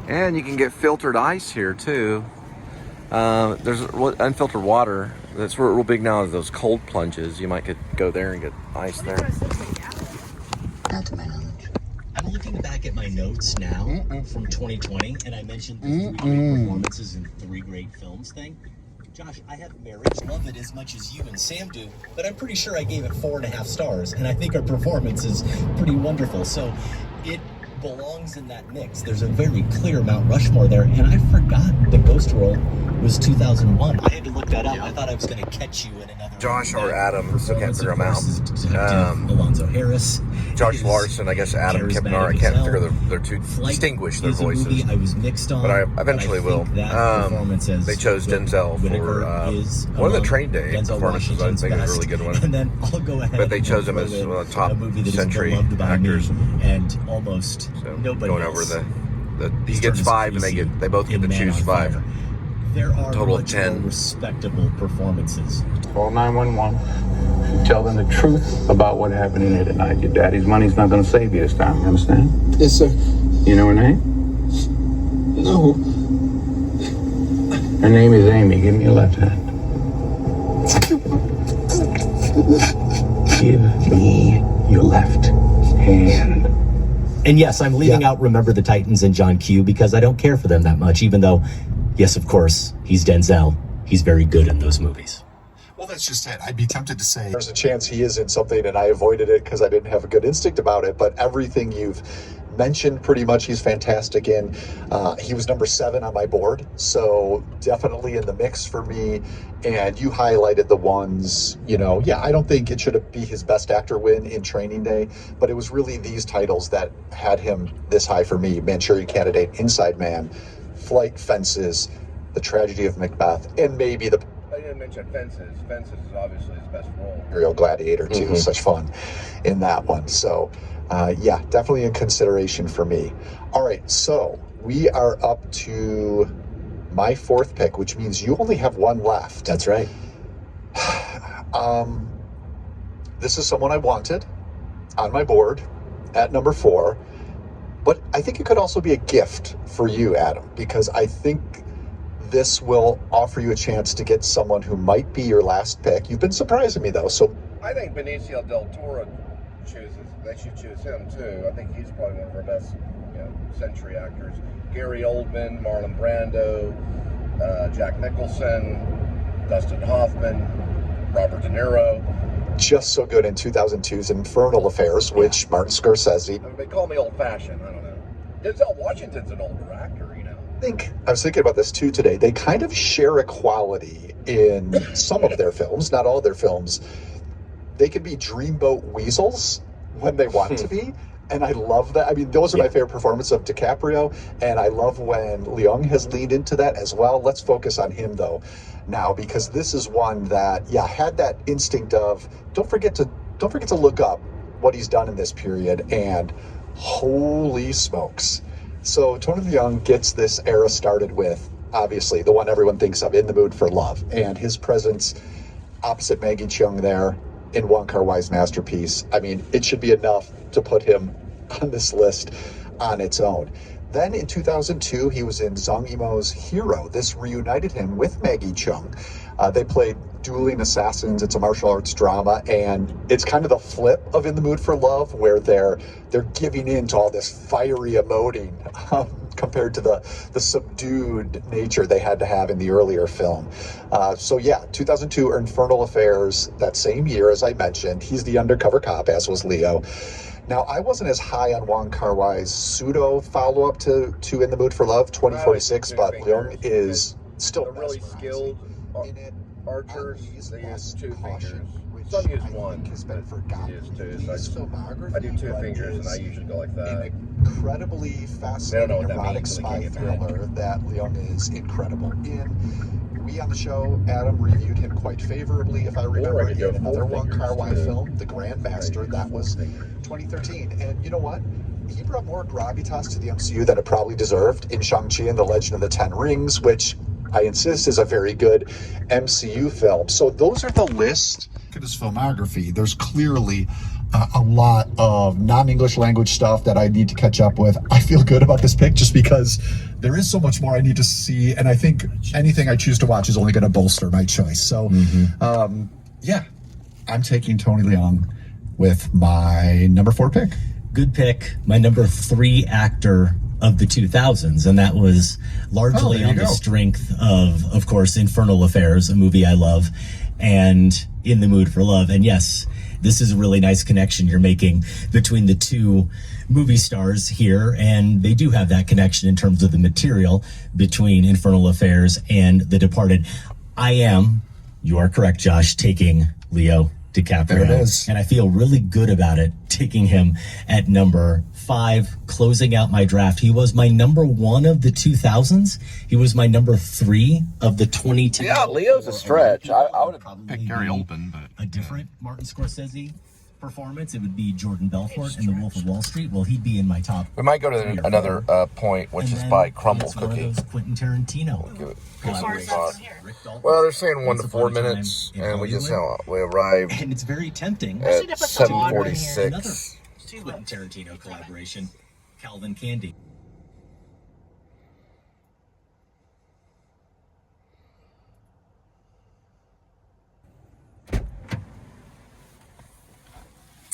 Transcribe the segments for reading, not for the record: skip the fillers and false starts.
And you can get filtered ice here too. There's unfiltered water. That's real big now is those cold plunges. You might go there and get ice there. Not to my knowledge. I'm looking back at my notes now from 2020, and I mentioned the 3 great performances in 3 great films thing. Josh, I have Marriage, love it as much as you and Sam do, but I'm pretty sure I gave it 4.5 stars, and I think our performance is pretty wonderful. So it belongs in that mix. There's a very clear Mount Rushmore there, and I forgot the Ghost World was 2001. I had to look that up. I thought I was going to catch you in another. Josh or Adam, still can't figure them out. Alonzo Harris. Josh Larson, I guess Adam Kipnar. I can't figure they're too distinguished their voices. I was mixed on, but I eventually will. They chose Denzel for one of the Train Day performances. I think is a really good one. And then I'll go ahead. But they chose him as one of the top century actors. And almost nobody going over he gets 5, and they both get to choose 5. There are total of 10 respectable performances. Call 911. Tell them the truth about what happened in here tonight. Your daddy's money's not going to save you this time. You understand? Yes, sir. You know her name? No. Her name is Amy. Give me your left hand. Give me your left hand. And yes, I'm leaving out Remember the Titans and John Q because I don't care for them that much, even though, yes, of course, he's Denzel. He's very good in those movies. Well, that's just it. I'd be tempted to say there's a chance he is in something, and I avoided it because I didn't have a good instinct about it. But everything you've mentioned, pretty much, he's fantastic in. He was number 7 on my board, so definitely in the mix for me. And you highlighted the ones, I don't think it should be his best actor win in Training Day, but it was really these titles that had him this high for me: Manchurian Candidate, Inside Man, Flight, Fences, The Tragedy of Macbeth, and maybe I didn't mention Fences. Fences is obviously his best role. Imperial Gladiator too. Such fun in that one. So definitely in consideration for me. All right, so we are up to my 4th pick, which means you only have 1 left. That's right. This is someone I wanted on my board at number 4, but I think it could also be a gift for you, Adam, because I think this will offer you a chance to get someone who might be your last pick. You've been surprising me, though. So I think Benicio del Toro they should choose him, too. I think he's probably one of our best century actors. Gary Oldman, Marlon Brando, Jack Nicholson, Dustin Hoffman, Robert De Niro. Just so good in 2002's Infernal Affairs, which Martin Scorsese. They call me old-fashioned. I don't know. Denzel Washington's an older actor, I was thinking about this too today. They kind of share a quality in some of their films, not all their films. They can be dreamboat weasels when they want to be, and I love that. I mean, those are my favorite performances of DiCaprio, and I love when Leung has leaned into that as well. Let's focus on him though now, because this is one that had that instinct of don't forget to look up what he's done in this period, and holy smokes. So Tony Leung gets this era started with, obviously, the one everyone thinks of, In the Mood for Love, and his presence opposite Maggie Cheung there in Wong Kar-wai's masterpiece. I mean, it should be enough to put him on this list on its own. Then in 2002, he was in Zhang Yimou's Hero. This reunited him with Maggie Cheung. They played dueling assassins. It's a martial arts drama, and it's kind of the flip of In the Mood for Love, where they're giving in to all this fiery emoting compared to the subdued nature they had to have in the earlier film. 2002 Infernal Affairs, that same year, as I mentioned. He's the undercover cop, as was Leo. Now, I wasn't as high on Wong Kar-wai's pseudo follow-up to In the Mood for Love, 2046, but Leung is still really skilled in it. archers. They use 2 fingers. Some use 1. Has been forgotten. Use 2. His filmography, I do 2 fingers, and I usually go like that. An incredibly fascinating erotic spy thriller that Leung is incredible in. We on the show, Adam, reviewed him quite favorably, if I remember, in another Wong Kar-wai film, The Grandmaster. That was 2013. And you know what? He brought more gravitas to the MCU than it probably deserved in Shang-Chi and the Legend of the Ten Rings, which I insist is a very good MCU film. So those are the list. Look at his filmography. There's clearly a lot of non-English language stuff that I need to catch up with. I feel good about this pick just because there is so much more I need to see, and I think anything I choose to watch is only going to bolster my choice. So, yeah, I'm taking Tony Leung with my number 4 pick. Good pick. My number 3 actor of the 2000s, and that was largely on the strength of course, Infernal Affairs, a movie I love, and In the Mood for Love. And yes, this is a really nice connection you're making between the two movie stars here, and they do have that connection in terms of the material between Infernal Affairs and The Departed. You are correct, Josh, taking Leo DiCaprio. There it is. And I feel really good about it, taking him at number 5, closing out my draft. He was my number 1 of the 2000s. He was my number 3 of the 2010s. Yeah, Leo's a stretch. I would have picked Gary Oldman, but a different Martin Scorsese performance, it would be Jordan Belfort in The Wolf of Wall Street. Well, he'd be in my top. we might go to another point, which is by Crumble it's one of Cookie. those Quentin Tarantino Give it collaborations. some thought. Rick Dalton, Well, they're saying 1 to Once 4 Upon a Time minutes, in and we just Hollywood. we arrived And it's very tempting. at Another 7:46. Quentin Tarantino collaboration, Calvin Candy.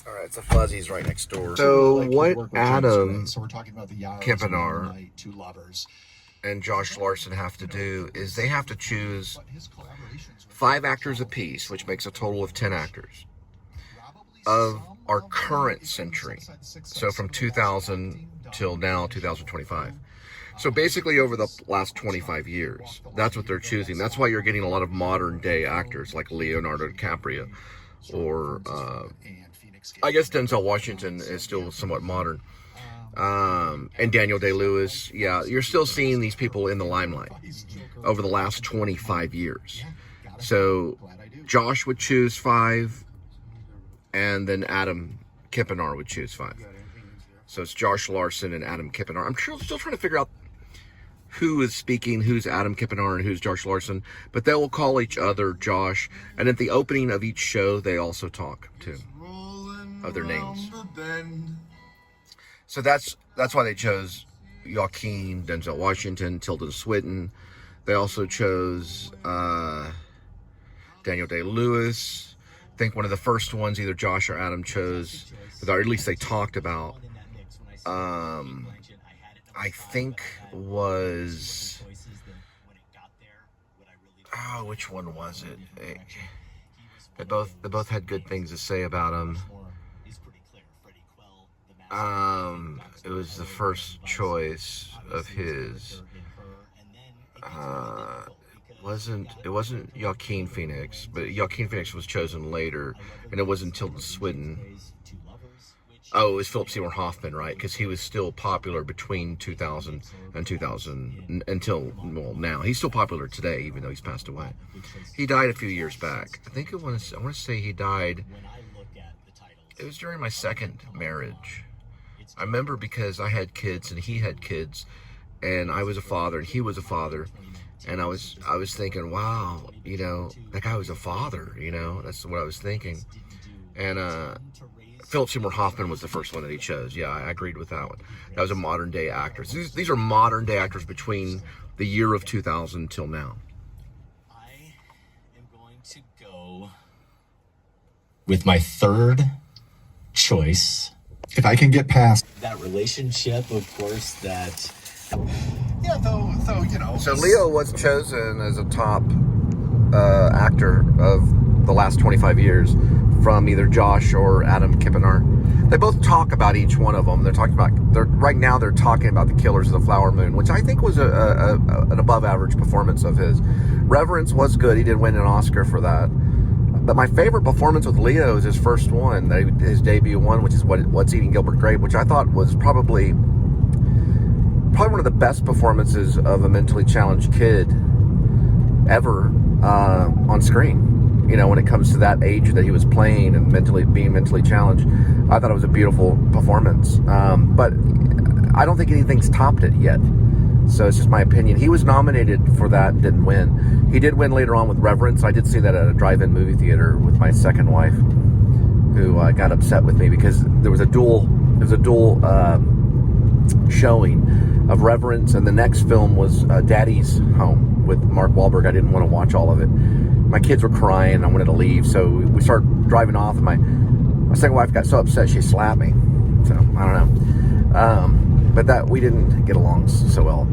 All right, it's a Fuzzy's right next door. So what Adam So we're talking about the Yards Kempenaar and Night, Two Lovers. and Josh Larson have to do is they have to choose But his collaborations with 5 actors apiece, which makes a total of 10 actors of our current century. So from 2000 till now, 2025. So basically over the last 25 years, that's what they're choosing. That's why you're getting a lot of modern day actors like Leonardo DiCaprio, or I guess Denzel Washington is still somewhat modern. And Daniel Day-Lewis. Yeah, you're still seeing these people in the limelight over the last 25 years. So Josh would choose 5, and then Adam Kempenaar would choose 5. So it's Josh Larson and Adam Kempenaar. I'm still trying to figure out who is speaking, who's Adam Kempenaar and who's Josh Larson, but they will call each other Josh. And at the opening of each show, they also talk too of their names. So that's why they chose Joaquin, Denzel Washington, Tilda Swinton. They also chose Daniel Day-Lewis. I think one of the first ones either Josh or Adam chose, or at least they talked about, I think was, which one was it? They both had good things to say about him. It was the first choice of his. It wasn't Joaquin Phoenix, but Joaquin Phoenix was chosen later, and it wasn't Tilda Swinton. Oh, it was Philip Seymour Hoffman, right? Because he was still popular between 2000 and 2000 until, well, now. He's still popular today, even though he's passed away. He died a few years back. I want to say he died. It was during my second marriage. I remember because I had kids and he had kids, and I was a father and he was a father, and I was thinking, wow, that guy was a father. That's what I was thinking. And Philip Seymour Hoffman was the first one that he chose. Yeah, I agreed with that one. That was a modern day actor. These are modern day actors between the year of 2000 till now. I am going to go with my third choice. If I can get past That relationship, of course, that... yeah, though So Leo was chosen as a top actor of the last 25 years from either Josh or Adam Kempenaar. They both talk about each one of them. They're talking about, right now they're talking about The Killers of the Flower Moon, which I think was an above average performance of his. Reverence was good. He did win an Oscar for that. But my favorite performance with Leo is his first one, his debut one, which is What's Eating Gilbert Grape, which I thought was probably one of the best performances of a mentally challenged kid ever on screen. When it comes to that age that he was playing and being mentally challenged, I thought it was a beautiful performance. But I don't think anything's topped it yet. So it's just my opinion. He was nominated for that and didn't win. He did win later on with Reverence. I did see that at a drive-in movie theater with my second wife. who got upset with me because there was a dual showing of Reverence, and the next film was Daddy's Home with Mark Wahlberg. I didn't want to watch all of it. My kids were crying and I wanted to leave, so we started driving off, and my second wife got so upset she slapped me. So I don't know, but that we didn't get along so well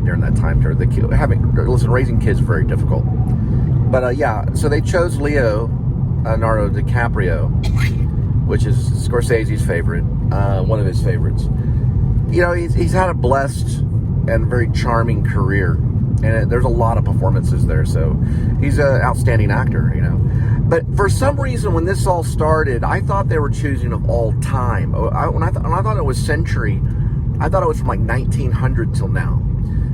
during that time period. Raising kids is very difficult. But yeah, so they chose Leonardo DiCaprio, which is Scorsese's favorite, one of his favorites. You know, he's had a blessed and very charming career, and there's a lot of performances there, so he's an outstanding actor, you know. But for some reason, when this all started, I thought they were choosing of all time. When I thought it was century, I thought it was from like 1900 till now.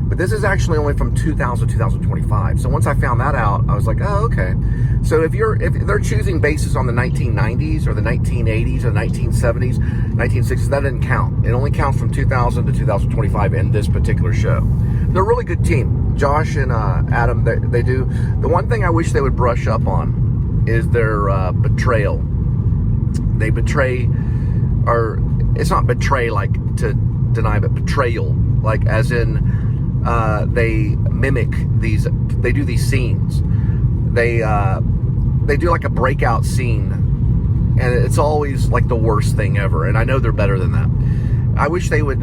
But this is actually only from 2000 to 2025. So once I found that out, I was like, oh, okay. So if they're choosing bases on the 1990s or the 1980s or the 1970s, 1960s, that doesn't count. It only counts from 2000 to 2025 in this particular show. They're a really good team. Josh and Adam, they do. The one thing I wish they would brush up on is their betrayal. They betray, or it's not betray like to deny, but betrayal, like as in, they mimic these. They do these scenes. They do like a breakout scene, and it's always like the worst thing ever. And I know they're better than that. I wish they would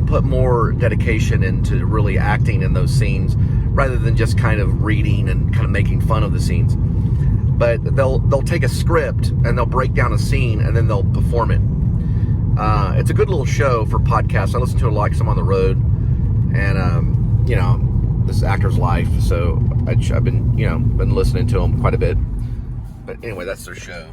put more dedication into really acting in those scenes, rather than just kind of reading and kind of making fun of the scenes. But they'll take a script and they'll break down a scene and then they'll perform it. It's a good little show for podcasts. I listen to it a lot because I'm on the road, and you know, this actor's life, so I've been listening to them quite a bit. But anyway, that's their show.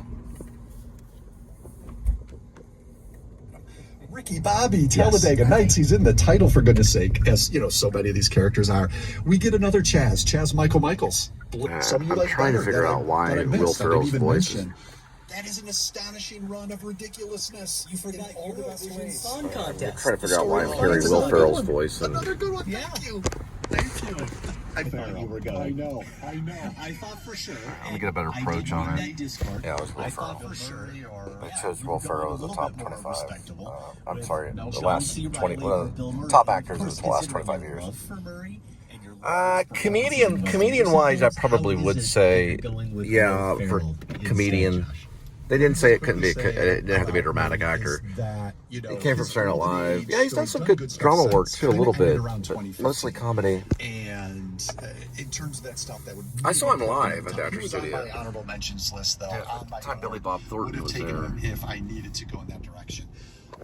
Ricky Bobby, Talladega Nights. He's in the title, for goodness sake, as you know, so many of these characters are. We get another Chaz Michael Michaels. Some of you I'm like trying to figure out why Will Ferrell's voice is... That is an astonishing run of ridiculousness. You forgot Eurovision Song Contest. I'm trying to figure out why I'm hearing Will Ferrell's voice. Another good one. Yeah. Thank you. Thank you. I thought you were going. I know. I thought for sure. Let me get a better approach on it. Discord. Yeah, it was Will I Ferrell. thought for sure. It says Will Ferrell as the top 25. I'm sorry, the John last C. 20, Reilly, one of Bill the Murray, top of actors course, of the last considered 25 my years. love for Murray and your love for Comedian-wise, I probably would say, yeah, for comedian. They didn't say it couldn't be. It didn't have to be a dramatic actor. He came from Saturday Night Live. Yeah, he's done some good drama work too, a little bit, but mostly comedy. And in terms of that stuff, that would. I saw him live at the He Actors was on Studio. my honorable mentions list, though. Yeah, on my at the time Billy Bob Thornton would have was taken there. him if I needed to go in that direction.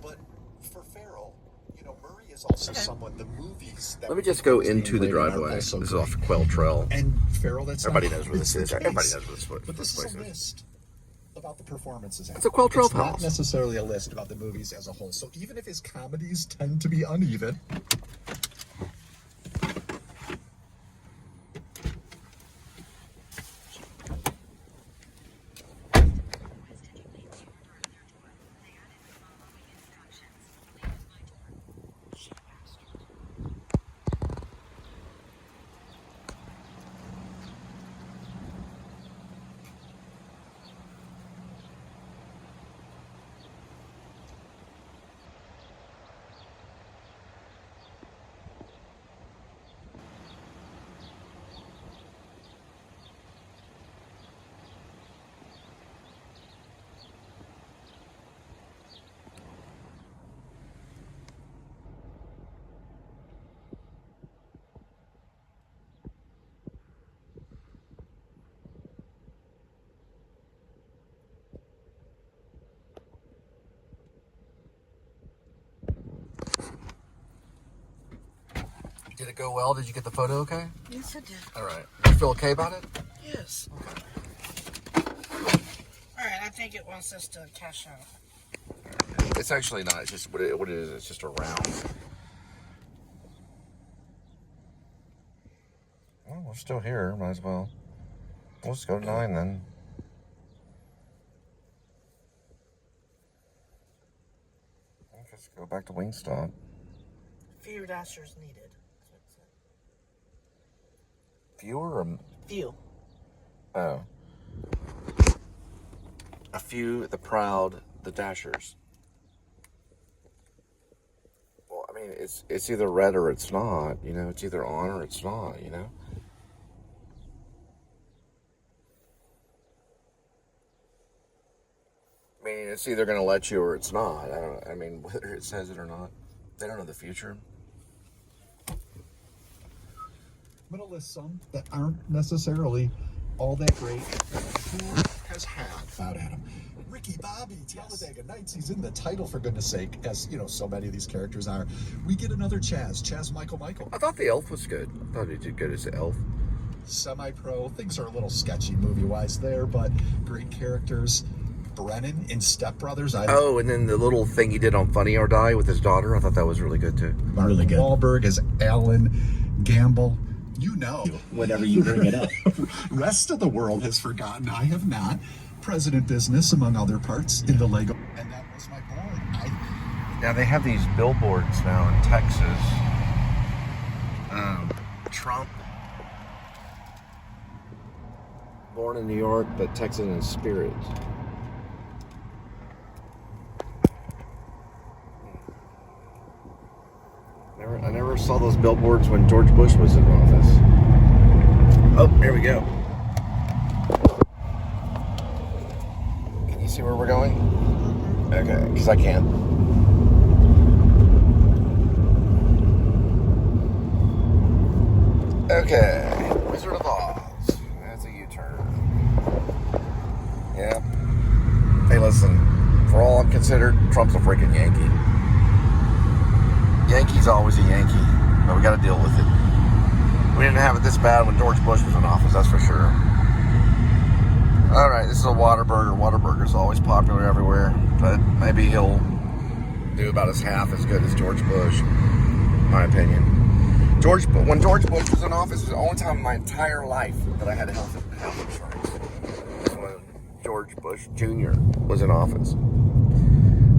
But for Ferrell, you know, Murray is also someone. The movies. That Let me just go into the being rated are driveway. also This is great. off Quail Trail. And Ferrell, that's Everybody not- knows where this it's is. the Everybody case. knows where But this this is place a is. list about the performances. It's a Quail Trail It's not Palace. necessarily a list about the movies as a whole. So even if his comedies tend to be uneven. Did it go well? Did you get the photo okay? Yes, I did. All right. You feel okay about it? Yes. Okay. Alright, I think it wants us to cash out. It's actually not. It's just what it is. It's just a round. Well, we're still here. Might as well. We'll just go to 9 then. Let's go back to Wingstop. Few dashers needed. Fewer or... Few. Oh. A few, the proud, the dashers. Well, I mean, it's either red or it's not, you know, it's either on or it's not, you know. I mean, it's either going to let you or it's not. I mean, whether it says it or not, they don't know the future. I'm going to list some that aren't necessarily all that great. Who has had about Adam? Ricky Bobby, Talladega Nights. He's in the title, for goodness sake, as you know, so many of these characters are. We get another Chaz Michael. I thought the elf was good. I thought he did good as the elf. Semi-pro. Things are a little sketchy movie-wise there, but great characters. Brennan in Step Brothers. Oh, and then the little thing he did on Funny or Die with his daughter. I thought that was really good too. Really good. Wahlberg as Alan Gamble. You know. Whenever you bring it up. Rest of the world has forgotten. I have not. President Business, among other parts, in the Lego. And that was my board. Now they have these billboards now in Texas. Trump, born in New York, but Texan in spirit. I never saw those billboards when George Bush was in office. Oh, here we go. Can you see where we're going? Okay, because I can't. Okay, Wizard of Oz. That's a U-turn. Yeah. Hey, listen. For all I'm considered, Trump's a freaking Yankee. Yankee's always a Yankee, but we got to deal with it. We didn't have it this bad when George Bush was in office, that's for sure. All right, this is a Whataburger. Whataburger's always popular everywhere, but maybe he'll do about half as good as George Bush, in my opinion. When George Bush was in office, it was the only time in my entire life that I had health insurance. When George Bush Jr. was in office.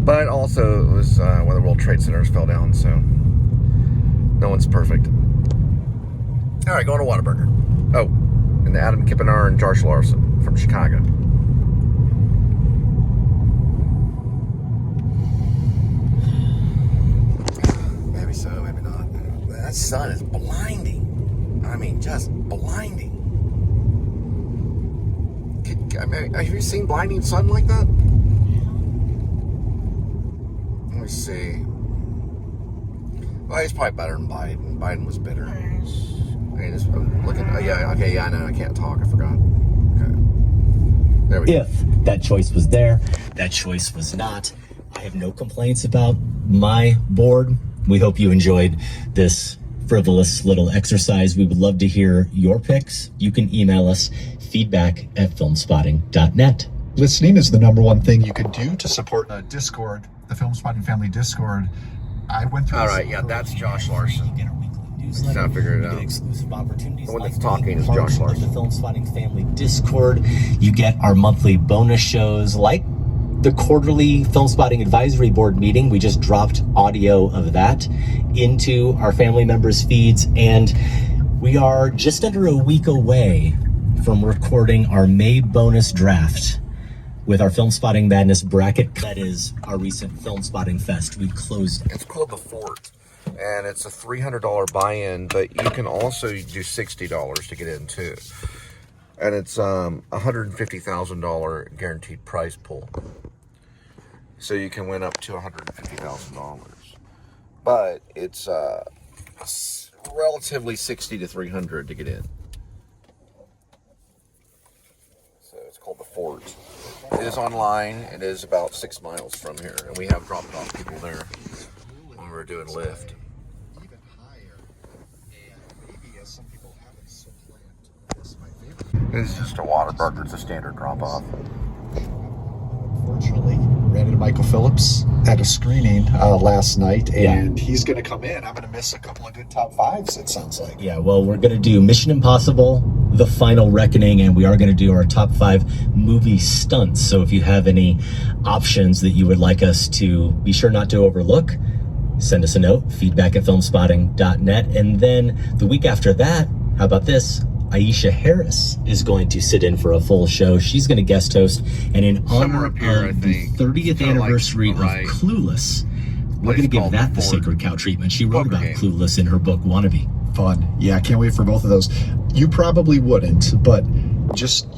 But also, it was when the World Trade Centers fell down, so no one's perfect. All right, going to Whataburger. Oh, and Adam Kippenar and Josh Larson from Chicago. Maybe so, maybe not. That sun is blinding. I mean, just blinding. Have you seen blinding sun like that? Let me see. Well, he's probably better than Biden. Biden was bitter. I mean, I'm looking. Yeah, okay, yeah, I know. I can't talk. I forgot. Okay. There we go. If that choice was there, that choice was not. I have no complaints about my board. We hope you enjoyed this frivolous little exercise. We would love to hear your picks. You can email us feedback@filmspotting.net. Listening is the number one thing you can do to support Discord, the Film Spotting Family Discord. I went through. All right, yeah, that's Josh Larson. You get our weekly newsletter. Now figure it out. You get exclusive opportunities. The one that's like talking being is part Josh of Larson. The Film Spotting Family Discord. You get our monthly bonus shows like the quarterly Film Spotting Advisory Board meeting. We just dropped audio of that into our family members' feeds, and we are just under a week away from recording our May bonus draft with our Film Spotting Madness bracket. That is our recent Film Spotting Fest. We closed it. It's called The Fort, and it's a $300 buy-in, but you can also do $60 to get in too. And it's $150,000 guaranteed prize pool. So you can win up to $150,000. But it's relatively $60 to $300 to get in. So it's called The Fort. It is online. It is about 6 miles from here, and we have dropped off people there when we were doing Lyft. Even higher, and maybe as some people haven't so planned. This is my favorite. It's just a Whataburger. It's a standard drop-off. Unfortunately, ran into Michael Phillips at a screening last night, and he's going to come in. I'm going to miss a couple of good top fives, it sounds like. Yeah, well, we're going to do Mission Impossible, The Final Reckoning, and we are going to do our top 5 movie stunts. So if you have any options that you would like us to be sure not to overlook, send us a note, feedback@filmspotting.net. And then the week after that, how about this? Aisha Harris is going to sit in for a full show. She's going to guest host, and in honor Somewhere up here, of I the think. 30th Kinda like anniversary right of Clueless, we're place going to give called that the Ford sacred cow treatment. She wrote Poker about game. Clueless in her book Wannabe. Fun. Yeah, I can't wait for both of those. You probably wouldn't, but just,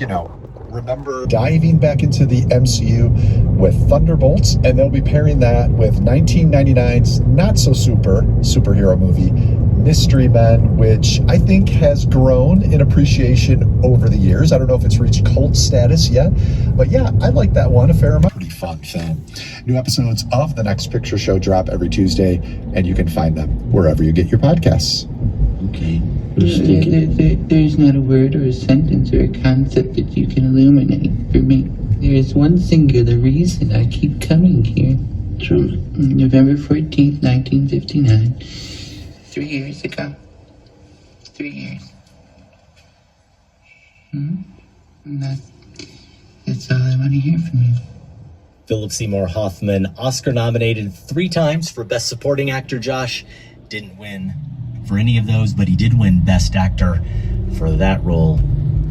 remember diving back into the MCU with Thunderbolts, and they'll be pairing that with 1999's superhero movie, Mystery Men, which I think has grown in appreciation over the years. I don't know if it's reached cult status yet, but yeah, I like that one a fair amount. Pretty fun film. New episodes of The Next Picture Show drop every Tuesday, and you can find them wherever you get your podcasts. Okay. There's not a word or a sentence or a concept that you can illuminate for me. There is one singular reason I keep coming here. True. November 14th, 1959. 3 years ago. 3 years. That's all I want to hear from you. Philip Seymour Hoffman, Oscar nominated 3 times for Best Supporting Actor. Josh didn't win for any of those, but he did win Best Actor for that role.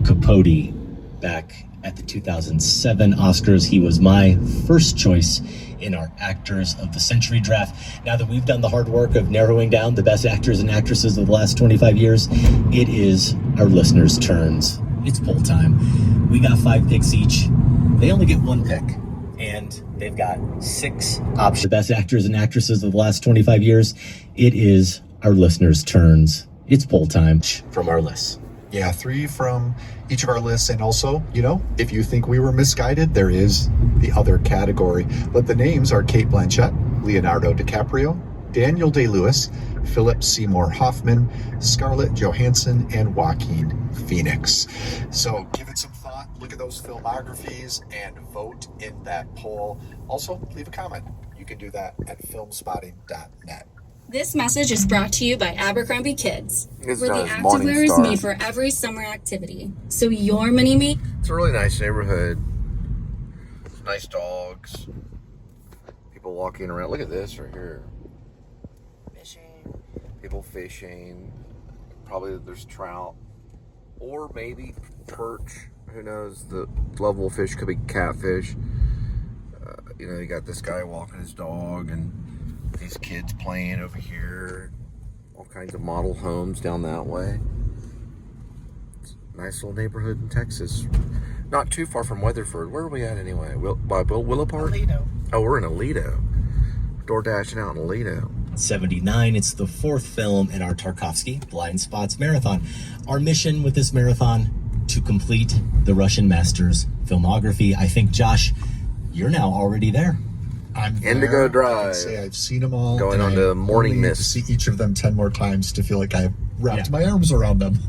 Capote, back at the 2007 Oscars. He was my first choice in our Actors of the Century draft. Now that we've done the hard work of narrowing down the best actors and actresses of the last 25 years, it is our listeners' turns. It's poll time. We got 5 picks each. They only get 1 pick, and they've got 6 options. The best actors and actresses of the last 25 years. It is our listeners' turns. It's poll time from our list. Yeah, 3 from each of our lists. And also, if you think we were misguided, there is the other category. But the names are Cate Blanchett, Leonardo DiCaprio, Daniel Day-Lewis, Philip Seymour Hoffman, Scarlett Johansson, and Joaquin Phoenix. So give it some thought, look at those filmographies, and vote in that poll. Also, leave a comment. You can do that at filmspotting.net. This message is brought to you by Abercrombie Kids, It's where not the as activewear is Morningstar. made for every summer activity. So your mini-me. It's a really nice neighborhood. Nice dogs. People walking around. Look at this right here. Fishing. People fishing. Probably there's trout. Or maybe perch. Who knows? The level of fish could be catfish. You got this guy walking his dog and these kids playing over here. All kinds of model homes down that way. It's a nice little neighborhood in Texas. Not too far from Weatherford. Where are we at anyway? By Willow Park? Alito. Oh, we're in Alito. Door dashing out in Alito. 79. It's the 4th film in our Tarkovsky Blind Spots Marathon. Our mission with this marathon, to complete the Russian master's filmography. I think, Josh, you're now already there. I'm Indigo there. Drive. I can say I've seen them all. Going and on to I Morning only need Mist. to see each of them 10 more times to feel like I've wrapped my arms around them.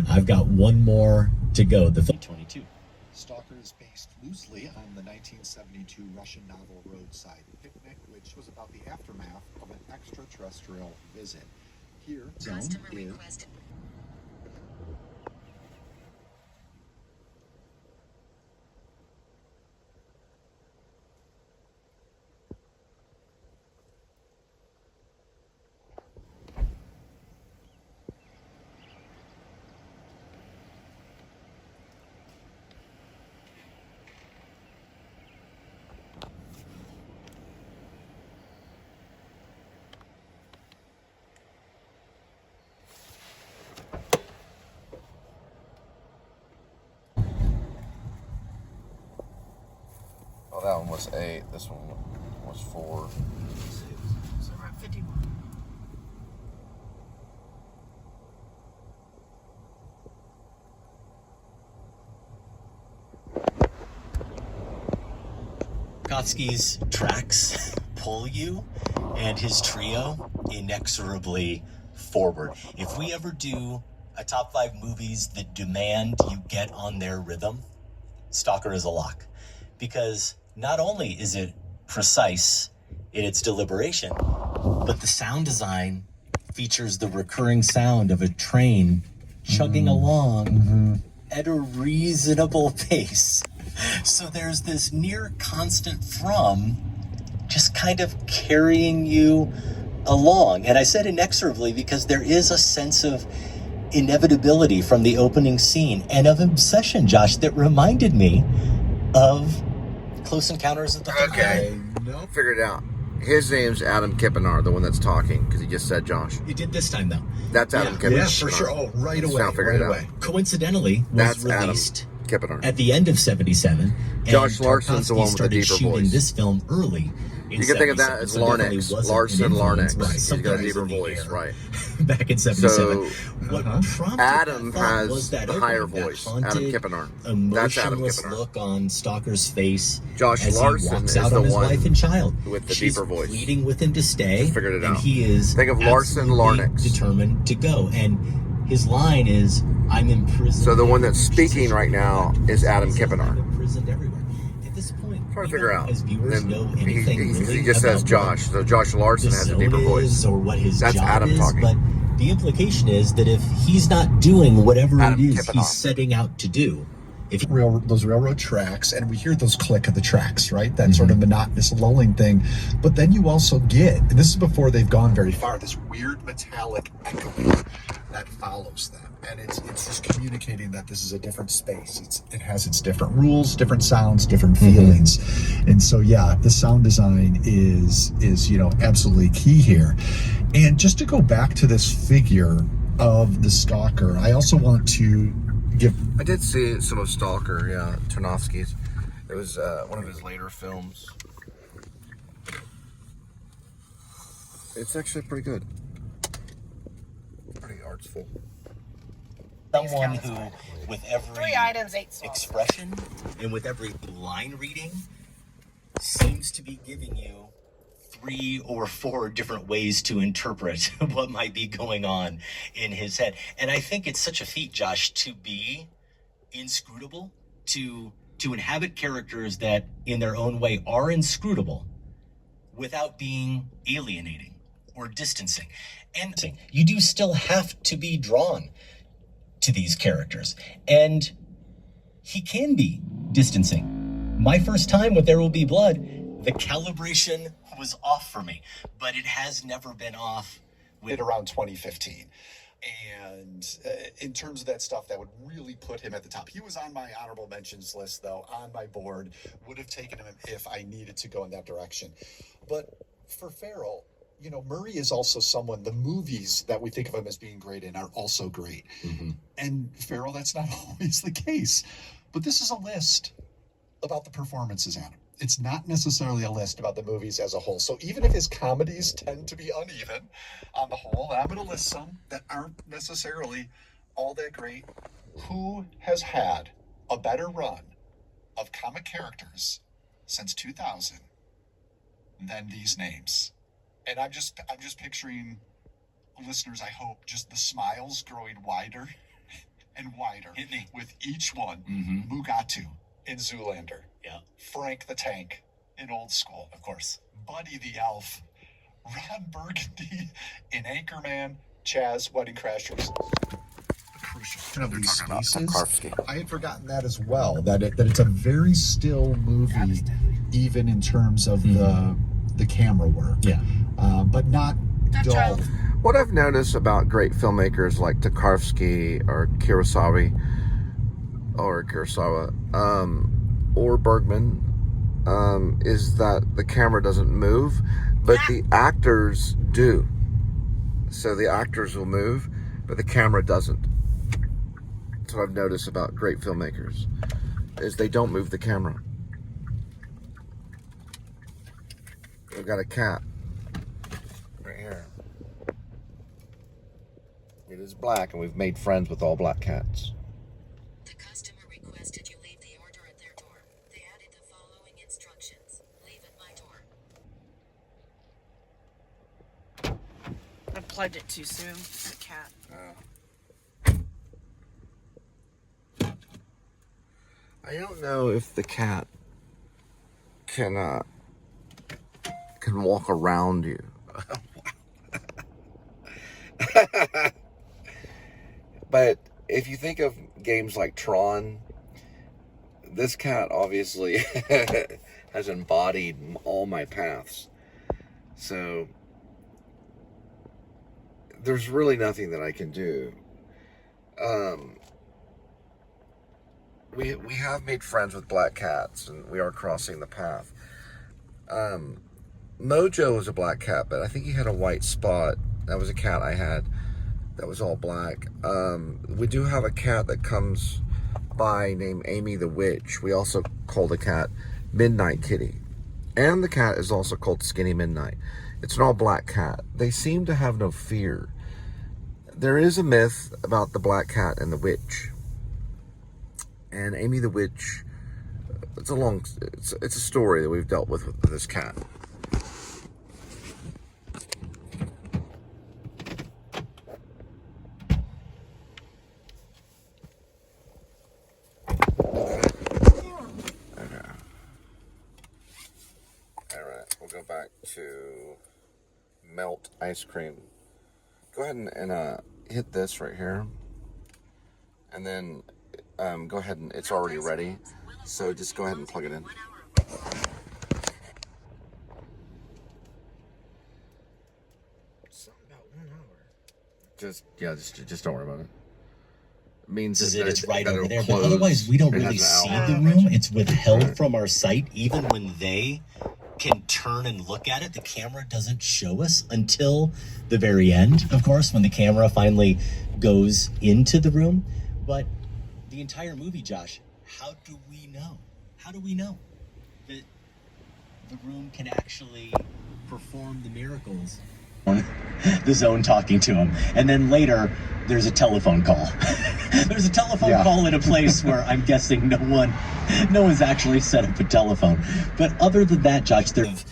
I've got 1 more to go. The 22. Stalker is based loosely on the 1972 Russian novel Roadside Picnic, which was about the aftermath of an extraterrestrial visit. Here, zone is... Oh, that one was 8. This one was 4. So we're at 51. Tarkovsky's tracks pull you and his trio inexorably forward. If we ever do a top 5 movies that demand you get on their rhythm, Stalker is a lock. Because not only is it precise in its deliberation, but the sound design features the recurring sound of a train chugging along at a reasonable pace. So there's this near constant thrum just kind of carrying you along. And I said inexorably because there is a sense of inevitability from the opening scene and of obsession, Josh, that reminded me of Close Encounters of the Third Okay, figured it out. His name's Adam Kippenar, the one that's talking, because he just said Josh. He did this time, though. That's Adam Kippenar. Yeah, for sure. Oh, right away. Now figured it out. Coincidentally, was released Kippenar. at the end of '77. Josh Larson's the one with the deeper shooting voice. This film early. You can think of that as Larnax. Larson Larnax. Right, He's got a deeper voice, right. Back in '77. So, What prompted Adam that thought was has that the opening, higher that voice. haunted, Adam Kippenar. That's Adam emotionless Kippenar. look on Stalker's face Josh as Larson he walks is out the on his one wife and child. with the She's deeper voice. pleading with him to stay. Just figured it and out. he is Think of Larson Larnax. determined to go. And his line is, "I'm imprisoned." So the one that's speaking right now is Adam Kippenar. I'm imprisoned everywhere. At this point, Trying to figure out. as viewers Then know anything really he just says about Josh. So Josh Larson the has a deeper zone voice. is or what his That's job Adam is, talking. but the implication is that if he's not doing whatever Adam it is Kippenar. he's setting out to do, if he, those railroad tracks, and we hear those click of the tracks, right? That sort of monotonous lulling thing. But then you also get, and this is before they've gone very far, this weird metallic echoing that follows them. And it's just communicating that this is a different space. It has its different rules, different sounds, different feelings. And so, yeah, the sound design is absolutely key here. And just to go back to this figure of the Stalker, I also want to I did see some of Stalker, yeah, Tarnowski's. It was one of his later films. It's actually pretty good. Pretty artful. someone who, with every 3 items, 8 sauce. expression and with every line reading, seems to be giving you 3 or 4 different ways to interpret what might be going on in his head. And I think it's such a feat, Josh, to be inscrutable, to inhabit characters that in their own way are inscrutable without being alienating or distancing. And you do still have to be drawn to these characters. And he can be distancing. My first time with There Will Be Blood, the calibration was off for me, but it has never been off with around 2015. And in terms of that stuff, that would really put him at the top. He was on my honorable mentions list, though, on my board. Would have taken him if I needed to go in that direction. But for Farrell, Murray is also someone, the movies that we think of him as being great in are also great. Mm-hmm. And Farrell, that's not always the case. But this is a list about the performances, Adam. It's not necessarily a list about the movies as a whole. So even if his comedies tend to be uneven on the whole, I'm going to list some that aren't necessarily all that great. Who has had a better run of comic characters since 2000 than these names? And I'm just picturing, listeners, I hope, just the smiles growing wider and wider with each one. Mm-hmm. Mugatu in Zoolander. Yeah. Frank the Tank in Old School. of course. Buddy the Elf. Ron Burgundy in Anchorman. Chaz, Wedding Crashers. Crucial. Of these spaces. I had forgotten that as well. That it's a very still movie, even in terms of the camera work. Yeah. But not dull. What I've noticed about great filmmakers like Tarkovsky or Kurosawa, or Bergman, is that the camera doesn't move, but the actors do. So the actors will move, but the camera doesn't. That's what I've noticed about great filmmakers, is they don't move the camera. We've got a cat right here. It is black, and we've made friends with all black cats. The customer requested you leave the order at their door. They added the following instructions. Leave at my door. I plugged it too soon. The cat. I don't know if the cat can walk around you. But if you think of games like Tron, this cat obviously has embodied all my paths. So there's really nothing that I can do. We have made friends with black cats, and we are crossing the path. Mojo was a black cat, but I think he had a white spot. That was a cat I had that was all black. We do have a cat that comes by named Amy the Witch. We also call the cat Midnight Kitty. And the cat is also called Skinny Midnight. It's an all black cat. They seem to have no fear. There is a myth about the black cat and the witch. And Amy the Witch, it's a story that we've dealt with this cat. We'll go back to melt ice cream. Go ahead and hit this right here, and then go ahead and it's already ready. So just go ahead and plug it in. Something about 1 hour. Just don't worry about it. It means it's right over there, but otherwise we don't really see the room. It's withheld from our sight. Even when they can turn and look at it, the camera doesn't show us until the very end, of course, when the camera finally goes into the room. But the entire movie, Josh, how do we know? How do we know that the room can actually perform the miracles? The zone talking to him, and then later there's a telephone call. There's a telephone call in a place where I'm guessing no one's actually set up a telephone. But other than that, Josh, there's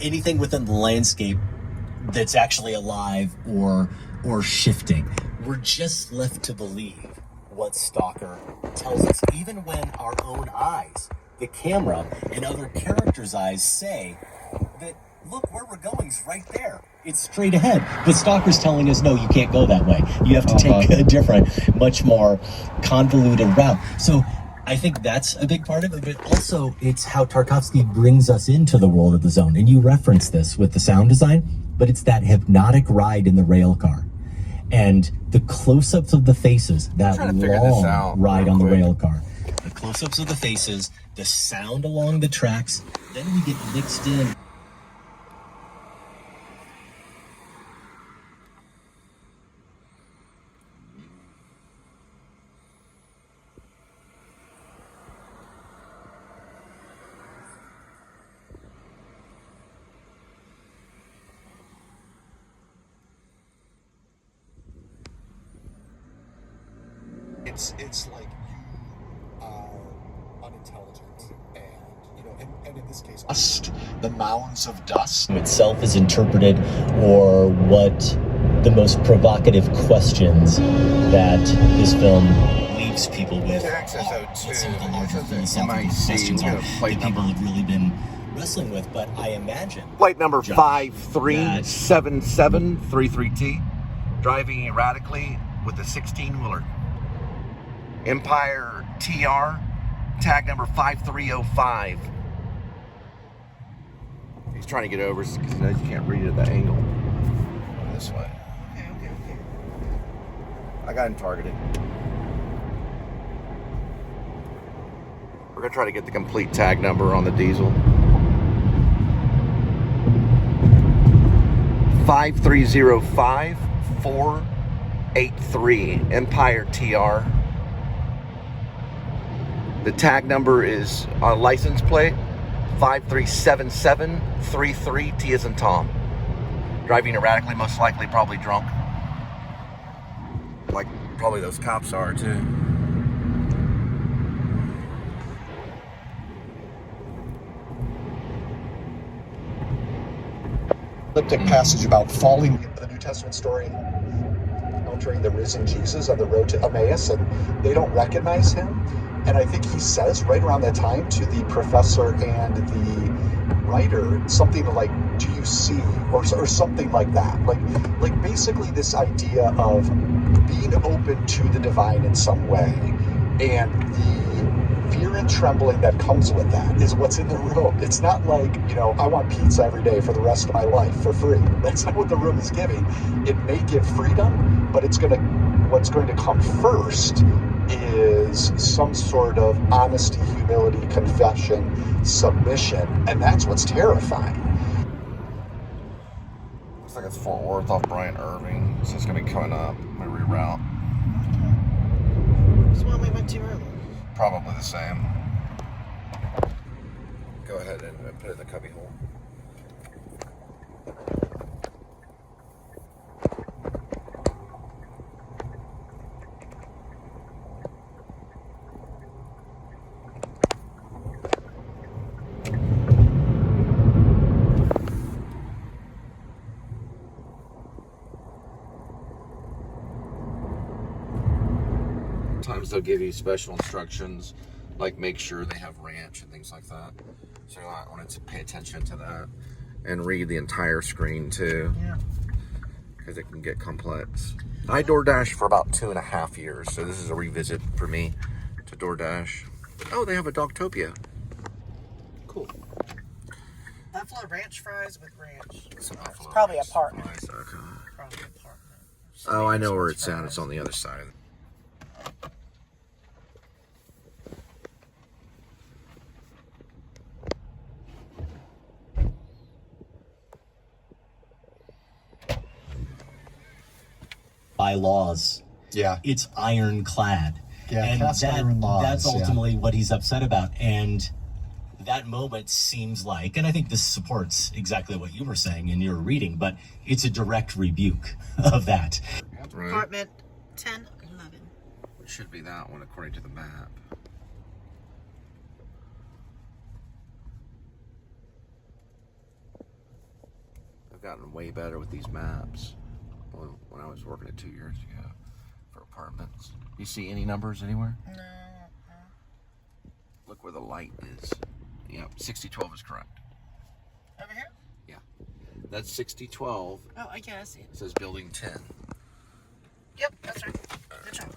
anything within the landscape that's actually alive or shifting. We're just left to believe what Stalker tells us, even when our own eyes, the camera, and other characters' eyes say that, look, where we're going is right there. It's straight ahead. But Stalker's telling us, no, you can't go that way. You have to take a different, much more convoluted route. So I think that's a big part of it. But also, it's how Tarkovsky brings us into the world of the zone. And you reference this with the sound design, but it's that hypnotic ride in the rail car. And the close-ups of the faces, that long ride on the rail car. The close-ups of the faces, the sound along the tracks. Then we get mixed in. It's like you are unintelligent, and in this case, dust, the mounds of dust Itself is interpreted, or what the most provocative questions that this film leaves people with. What some of the larger philosophical questions are that people have really been wrestling with. But I imagine flight number 537733T, driving erratically with a 16-wheeler. Empire TR, tag number 5305. He's trying to get over because he knows you can't read it at that angle. This way. Okay. I got him targeted. We're going to try to get the complete tag number on the diesel. 5305483, Empire TR. The tag number is on license plate 537733, T as in Tom. Driving erratically, most likely probably drunk. Like probably those cops are too. Elliptic passage about falling into the New Testament story, encountering the risen Jesus on the road to Emmaus, and they don't recognize him. And I think he says right around that time to the professor and the writer something like, "Do you see?" or something like that. Like basically this idea of being open to the divine in some way, and the fear and trembling that comes with that is what's in the room. It's not like, I want pizza every day for the rest of my life for free. That's not what the room is giving. It may give freedom, but it's going to what's going to come first is some sort of honesty, humility, confession, submission, and that's what's terrifying. Looks like it's Fort Worth off Bryant Irving. So it's going to be coming up. My reroute. It's the one we went to earlier. Probably the same. Go ahead and put it in the cubby hole. Sometimes they'll give you special instructions, like make sure they have ranch and things like that. So you might want to pay attention to that and read the entire screen too. Yeah. Because it can get complex. I DoorDash for about 2.5 years, so this is a revisit for me to DoorDash. Oh, they have a Dogtopia. Cool. Buffalo ranch fries with ranch. It's probably a partner. Okay. Probably a partner. Oh, I know where it's at. It's on the other side. By laws. Yeah. It's ironclad. Yeah, and cast iron laws, that's ultimately what he's upset about. And that moment seems like, and I think this supports exactly what you were saying in your reading, but it's a direct rebuke of that. Right. Apartment 1011. It should be that one according to the map. I've gotten way better with these maps when I was working it 2 years ago for apartments. You see any numbers anywhere? No. Look where the light is. Yep, 6012 is correct. Over here? Yeah. That's 6012. Oh, I guess. It says building 10. Yep, that's right. Good job.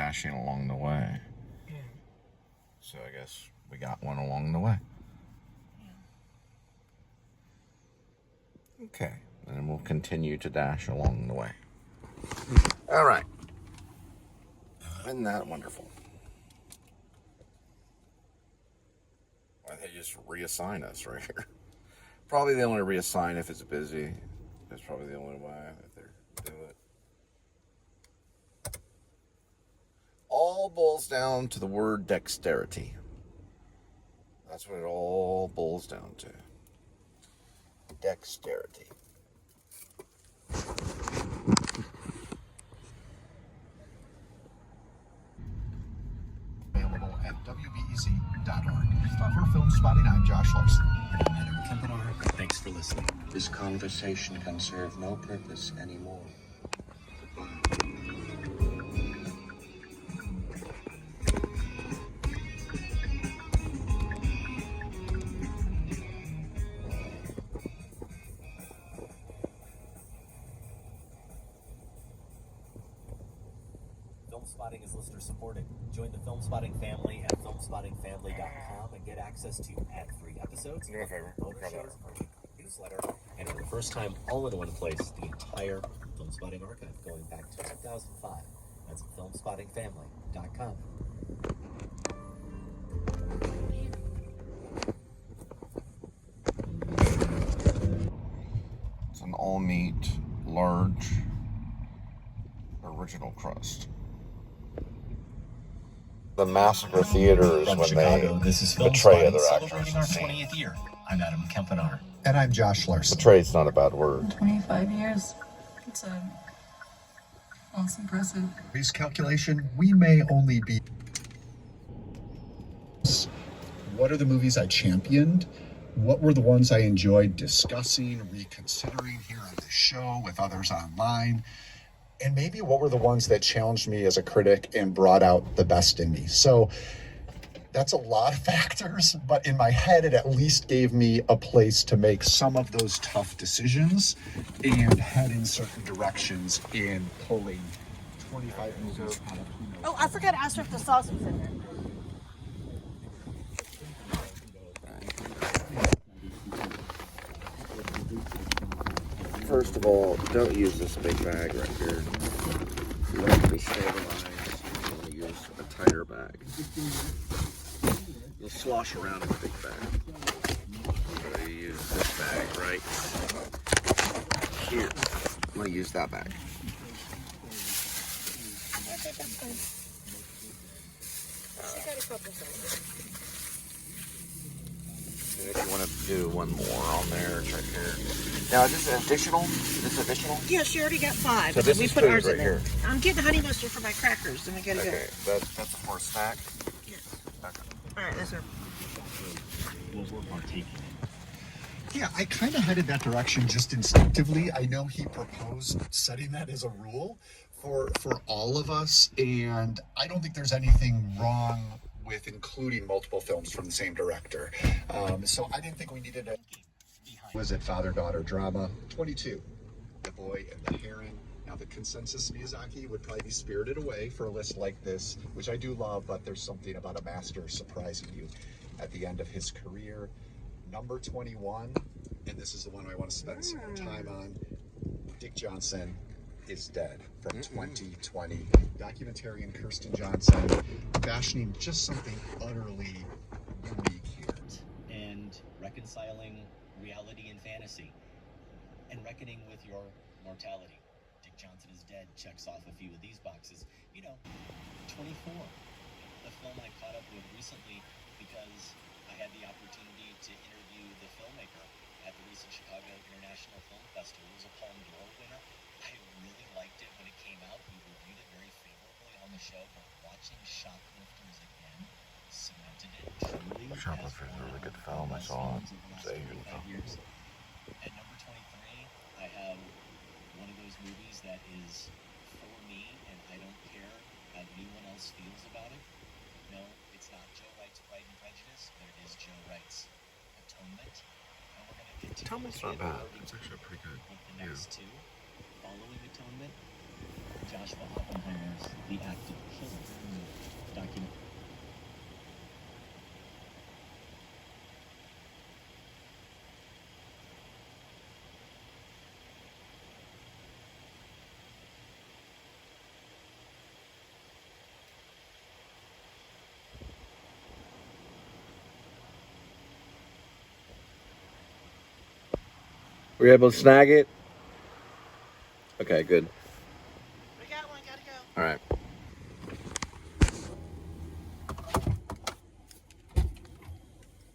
dashing along the way. Yeah. So I guess we got one along the way. Okay, and we'll continue to dash along the way. All right. Isn't that wonderful? Why they just reassign us right here? Probably they only reassign if it's busy. That's probably the only way that they do it. All boils down to the word dexterity. That's what it all boils down to. Dexterity. Available at WBEZ.org. For Film Spotting, I'm Josh Larson. And I'm Adam Kempenaar. Thanks for listening. This conversation can serve no purpose anymore. Film Spotting is listener supported. Join the Film Spotting family at filmspottingfamily.com and get access to ad-free episodes, Do me a favor. bonus Grab that. shows, our newsletter, and for the first time, all in one place, the entire Film Spotting archive going back to 2005. That's at filmspottingfamily.com. It's an all-meat, large, original crust. The Massacre Theater is From when Chicago, this is Film betray Spotting, other celebrating our actors. 20th year. I'm Adam Kempenaar. And I'm Josh Larson. Betray's not a bad word. 25 years. That's impressive. This calculation, we may only be... What are the movies I championed? What were the ones I enjoyed discussing, reconsidering here on the show with others online? And maybe what were the ones that challenged me as a critic and brought out the best in me? So that's a lot of factors, but in my head, it at least gave me a place to make some of those tough decisions and head in certain directions in pulling 25 movies out of who knows. Oh, I forgot to ask her if the sauce was in there. First of all, don't use this big bag right here. You want it to be stabilized. You want to use a tighter bag. You'll slosh around in a big bag. So you use this bag right here. I'm going to use that bag. Okay, that's fine. She got a couple things. And if you want to do one more on there, check here. Now, is this additional? Is this additional? Yeah, she already got 5. So this we is put food ours right in there. here. I'm getting honey mustard for my crackers, and I gotta Okay, that's a for a snack? Yes. Okay. All right, that's her. What we're partaking in. Yeah, I kind of headed that direction just instinctively. I know he proposed setting that as a rule for all of us, and I don't think there's anything wrong with including multiple films from the same director. So I didn't think we needed a... Was it father-daughter drama? 22, The Boy and the Heron. Now the consensus Miyazaki would probably be Spirited Away for a list like this, which I do love, but there's something about a master surprising you at the end of his career. Number 21, and this is the one I want to spend some more time on. Dick Johnson is Dead from 2020. Documentarian Kirsten Johnson fashioning just something utterly unique here. And reconciling reality and fantasy, and reckoning with your mortality. Dick Johnson is Dead checks off a few of these boxes. 24, the film I caught up with recently because I had the opportunity to interview the filmmaker at the recent Chicago International Film Festival. It was a Palme d'Or winner. I really liked it when it came out. We reviewed it very favorably on the show, but watching Shoplifters again cemented it truly. Shoplifters is a really good film. I saw it. It's an Asian film. At number 23, I have one of those movies that is for me, and I don't care how anyone else feels about it. No, it's not Joe Wright's Pride and Prejudice, but it is Joe Wright's Atonement. And we're going to continue Atonement's not bad. It's actually pretty good. with the next two. Following Atonement, Joshua Oppenheimer's The Act of Killing document. Were you able to snag it? Okay, good. We got one, gotta go. All right.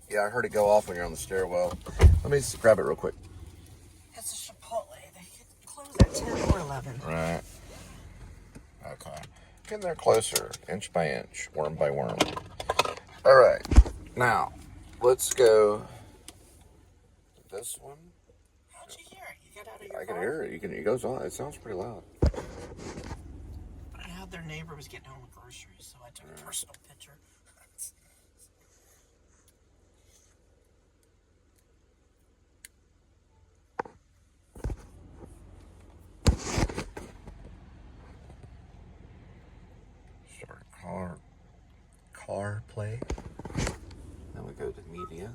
Yeah, I heard it go off when you're on the stairwell. Let me just grab it real quick. It's a Chipotle. They close at 10 or 11. Right. Okay. Getting there closer, inch by inch, worm by worm. All right. Now, let's go to this one. How'd you hear it? You got out of your I can car? hear it. It goes on. It sounds pretty loud. I had their neighbor was getting home with groceries, so I took a personal picture. Start car play. Then we go to media.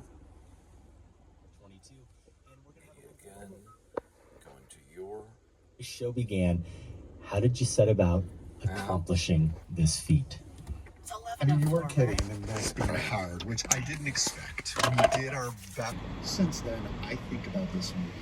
22. And we're going to Media again. Going to your. The show began. How did you set about accomplishing this feat? It's I mean, you 11:04, weren't kidding, right? and this being hard, which I didn't expect. We did our best. Since then, I think about this movie.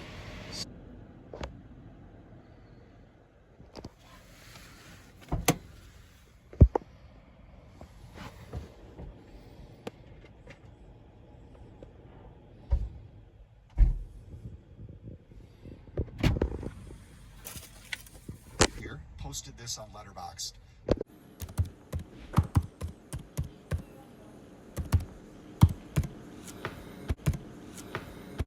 Here, posted this on Letterboxd.